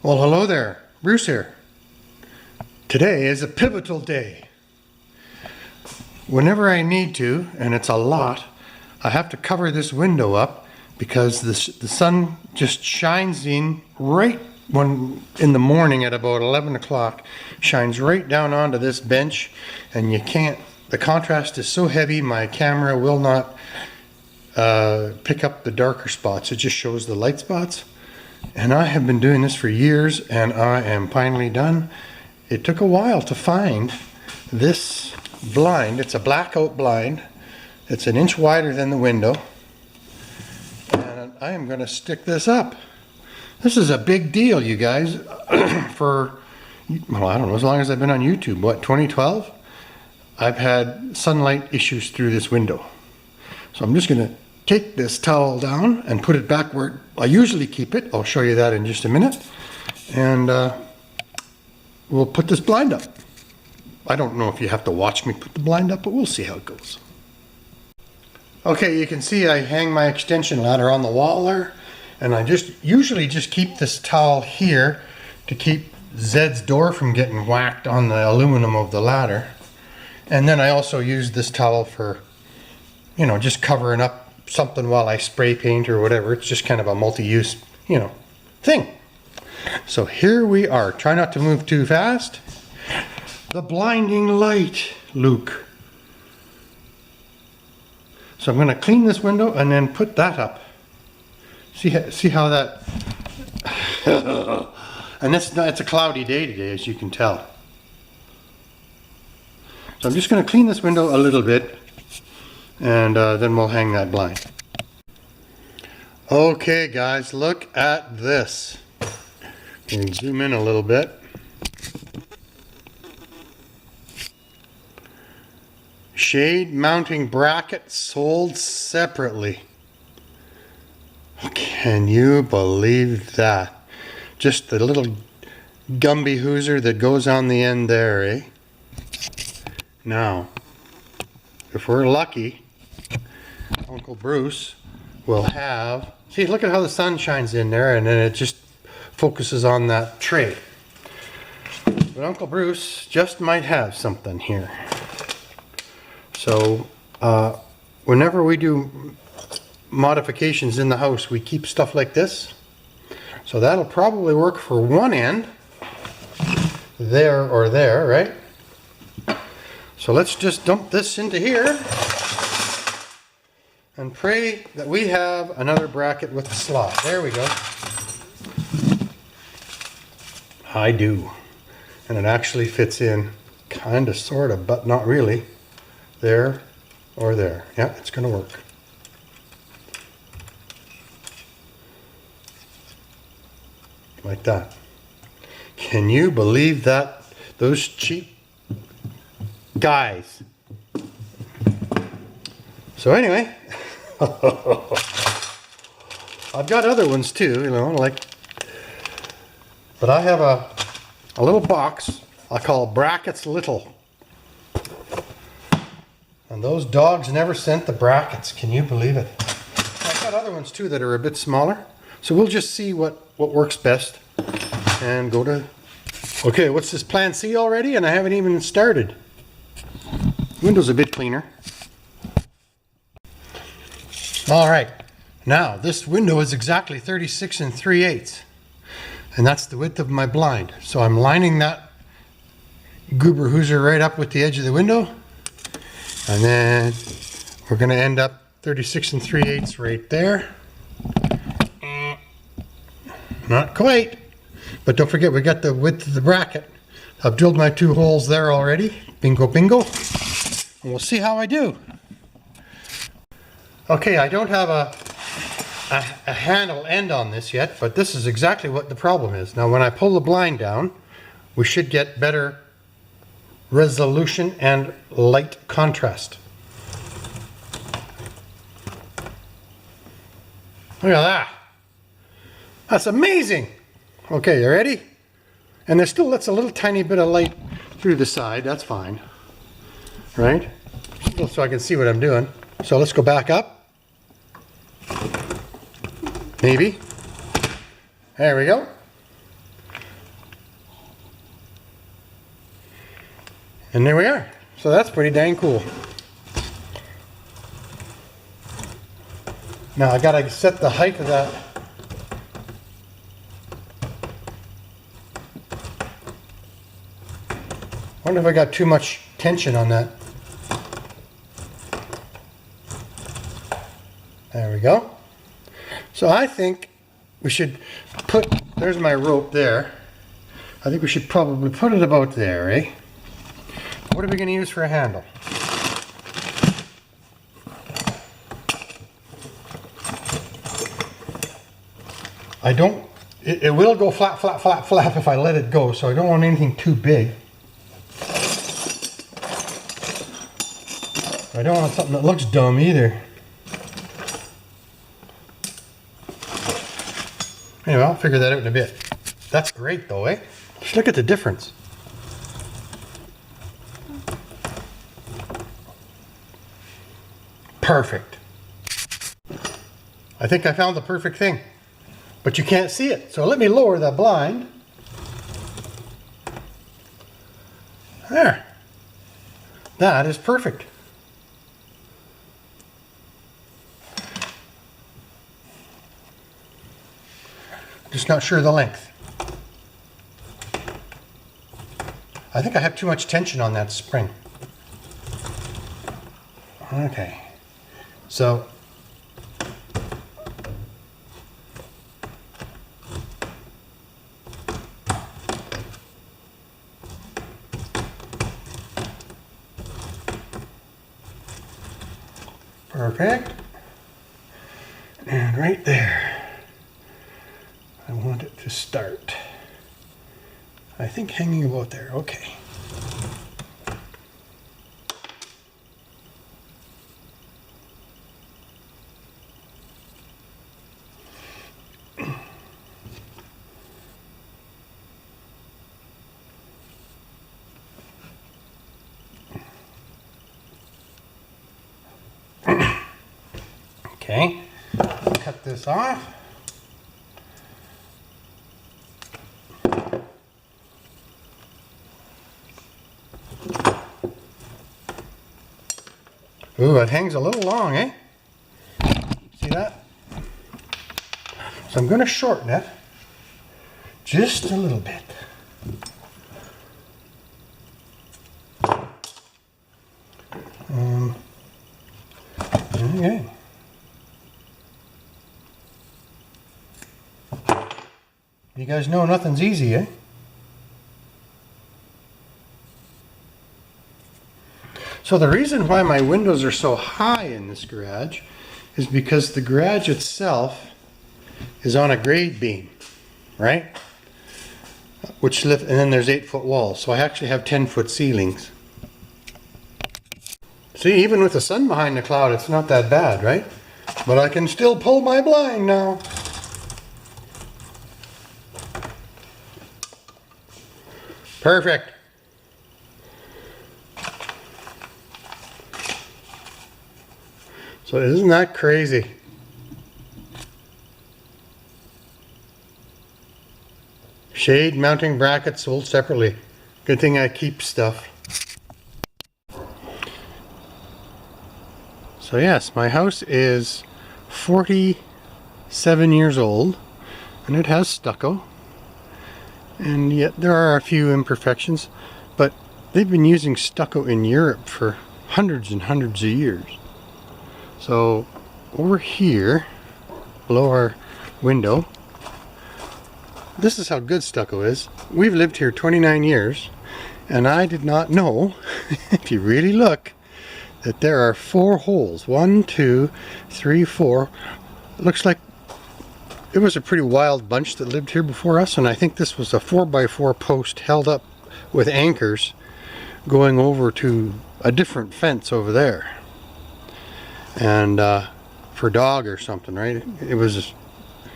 Well, hello there, Bruce here. Today is a pivotal day. Whenever I need to, and it's a lot, I have to cover this window up because the sun just shines in right in the morning at about 11 o'clock, shines right down onto this bench, and you can't, the contrast is so heavy my camera will not pick up the darker spots. It just shows the light spots. And I have been doing this for years and I am finally done. It took a while to find this blind. It's a blackout blind. It's an inch wider than the window. And I am going to stick this up. This is a big deal, you guys. For, well, I don't know, as long as I've been on YouTube, what, 2012? I've had sunlight issues through this window. So I'm just going to take this towel down and put it back where I usually keep it. I'll show you that in just a minute. And we'll put this blind up. I don't know if you have to watch me put the blind up, but we'll see how it goes. Okay, you can see I hang my extension ladder on the wall there. And I usually just keep this towel here to keep Zed's door from getting whacked on the aluminum of the ladder. And then I also use this towel for, you know, just covering up something while I spray paint or whatever. It's just kind of a multi-use, you know, thing. So here we are. Try not to move too fast. The blinding light, Luke. So I'm going to clean this window and then put that up. See how that... And it's a cloudy day today, as you can tell. So I'm just going to clean this window a little bit. And then we'll hang that blind. Okay guys, look at this. Can you zoom in a little bit? Shade mounting bracket sold separately. Can you believe that? Just the little Gumby hooser that goes on the end there, eh? Now, if we're lucky, Uncle Bruce will have, see, look at how the sun shines in there and then it just focuses on that tray. But Uncle Bruce just might have something here. So whenever we do modifications in the house, we keep stuff like this. So that'll probably work for one end, there or there, right? So let's just dump this into here and pray that we have another bracket with the slot. There we go. I do. And it actually fits in, kind of, sort of, but not really. There or there. Yeah, it's going to work. Like that. Can you believe that? Those cheap guys. So anyway, I've got other ones too, you know, like, but I have a little box I call Brackets Little. And those dogs never sent the brackets. Can you believe it? I've got other ones too that are a bit smaller. So we'll just see what works best and go to, okay, what's this, plan C already? And I haven't even started. Window's a bit cleaner. All right, now this window is exactly 36 3/8, and that's the width of my blind. So I'm lining that goober hooser right up with the edge of the window, and then we're going to end up 36 3/8 right there. Not quite, but don't forget we got the width of the bracket. I've drilled my 2 holes there already. Bingo, bingo. And we'll see how I do. Okay, I don't have a handle end on this yet, but this is exactly what the problem is. Now when I pull the blind down, we should get better resolution and light contrast. Look at that. That's amazing. Okay, you ready? And there's still, that's a little tiny bit of light through the side. That's fine. Right? So I can see what I'm doing. So let's go back up. Maybe. There we go. And there we are. So that's pretty dang cool. Now I gotta set the height of that. Wonder if I got too much tension on that. There we go. So I think we should put, there's my rope there. I think we should probably put it about there, eh? What are we going to use for a handle? It will go flap, flap, flap, flap if I let it go, so I don't want anything too big. I don't want something that looks dumb either. Anyway, I'll figure that out in a bit. That's great though, eh? Just look at the difference. Perfect. I think I found the perfect thing. But you can't see it, so let me lower the blind. There. That is perfect. Just not sure the length. I think I have too much tension on that spring. Okay. So perfect. And right there. I want it to start. I think hanging about there. Okay. Okay. Cut this off. Ooh, it hangs a little long, eh? See that? So I'm going to shorten it just a little bit. Okay. You guys know nothing's easy, eh? So the reason why my windows are so high in this garage is because the garage itself is on a grade beam, right? Which lift, and then there's 8-foot walls. So I actually have 10-foot ceilings. See, even with the sun behind the cloud, it's not that bad, right? But I can still pull my blind now. Perfect. So isn't that crazy? Shade mounting brackets sold separately. Good thing I keep stuff. So yes, my house is 47 years old and it has stucco. And yet there are a few imperfections, but they've been using stucco in Europe for hundreds and hundreds of years. So over here, below our window, this is how good stucco is. We've lived here 29 years, and I did not know, if you really look, that there are 4 holes. 1, 2, 3, 4. It looks like it was a pretty wild bunch that lived here before us, and I think this was a 4x4 post held up with anchors going over to a different fence over there. And for dog or something, right? It was,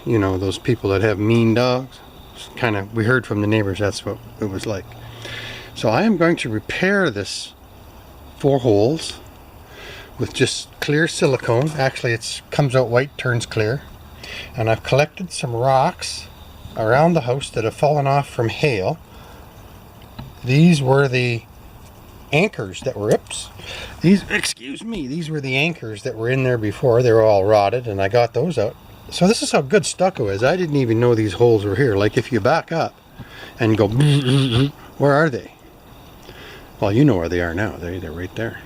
you know, those people that have mean dogs. Kind of, we heard from the neighbors that's what it was like. So I am going to repair this 4 holes with just clear silicone. Actually, it comes out white, turns clear. And I've collected some rocks around the house that have fallen off from hail. These were the anchors that were, excuse me, these were the anchors that were in there before. They were all rotted, and I got those out. So this is how good stucco is. I didn't even know these holes were here. Like if you back up and go, where are they? Well, you know where they are now. They're right there.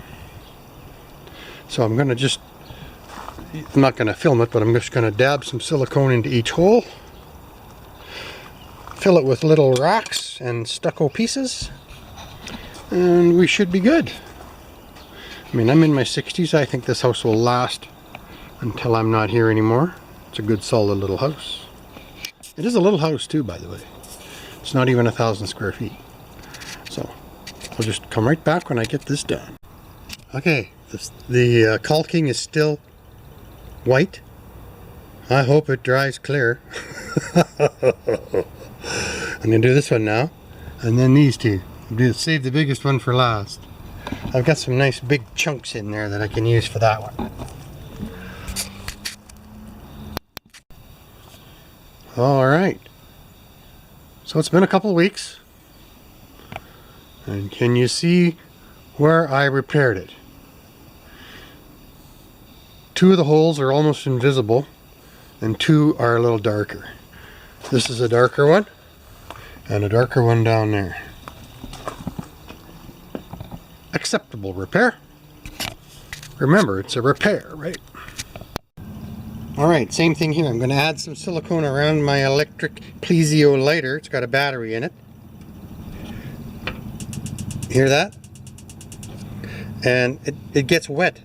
So I'm not going to film it, but I'm just going to dab some silicone into each hole. Fill it with little rocks and stucco pieces. And we should be good. I mean, I'm in my 60s. I think this house will last until I'm not here anymore. It's a good solid little house. It is a little house too, by the way. It's not even 1,000 square feet. So I'll just come right back when I get this done. Okay, the caulking is still white. I hope it dries clear. I'm gonna do this one now, and then these two. Save the biggest one for last. I've got some nice big chunks in there that I can use for that one. Alright, so it's been a couple weeks, and can you see where I repaired it? Two of the holes are almost invisible, and two are a little darker. This is a darker one, and a darker one down there. Acceptable repair. Remember, it's a repair, right? Alright, same thing here. I'm going to add some silicone around my electric plesio lighter. It's got a battery in it. Hear that? And it gets wet.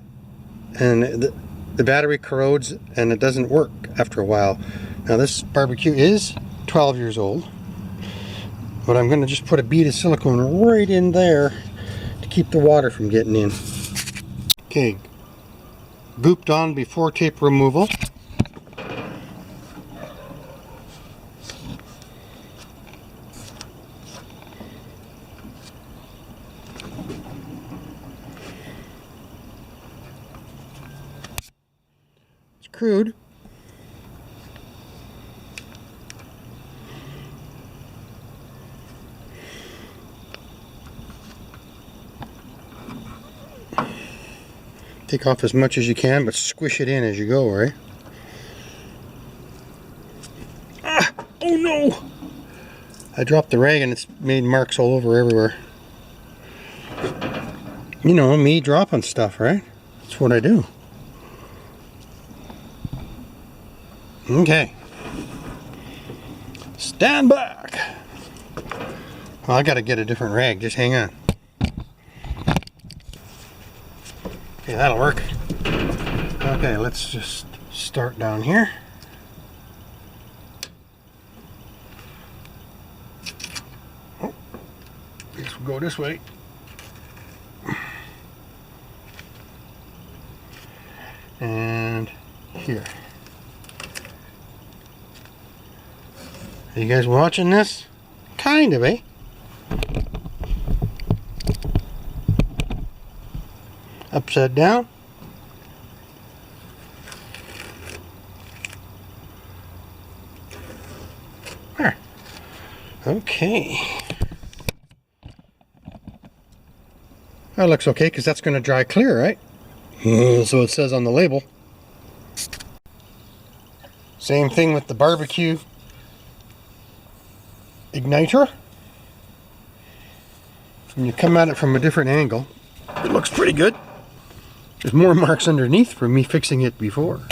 And the battery corrodes and it doesn't work after a while. Now this barbecue is 12 years old. But I'm going to just put a bead of silicone right in there to keep the water from getting in. Okay. Gooped on before tape removal. Crude. Take off as much as you can, but squish it in as you go, right? Ah! Oh no! I dropped the rag and it's made marks all over everywhere. You know, me dropping stuff, right? That's what I do. Okay. Stand back. Well, I gotta get a different rag. Just hang on. Okay, that'll work. Okay, let's just start down here. Oh, I guess we'll go this way. And here. Are you guys watching this? Kind of, eh? Upside down. There. Okay. That looks okay because that's going to dry clear, right? So it says on the label. Same thing with the barbecue igniter. When you come at it from a different angle, it looks pretty good. There's more marks underneath from me fixing it before.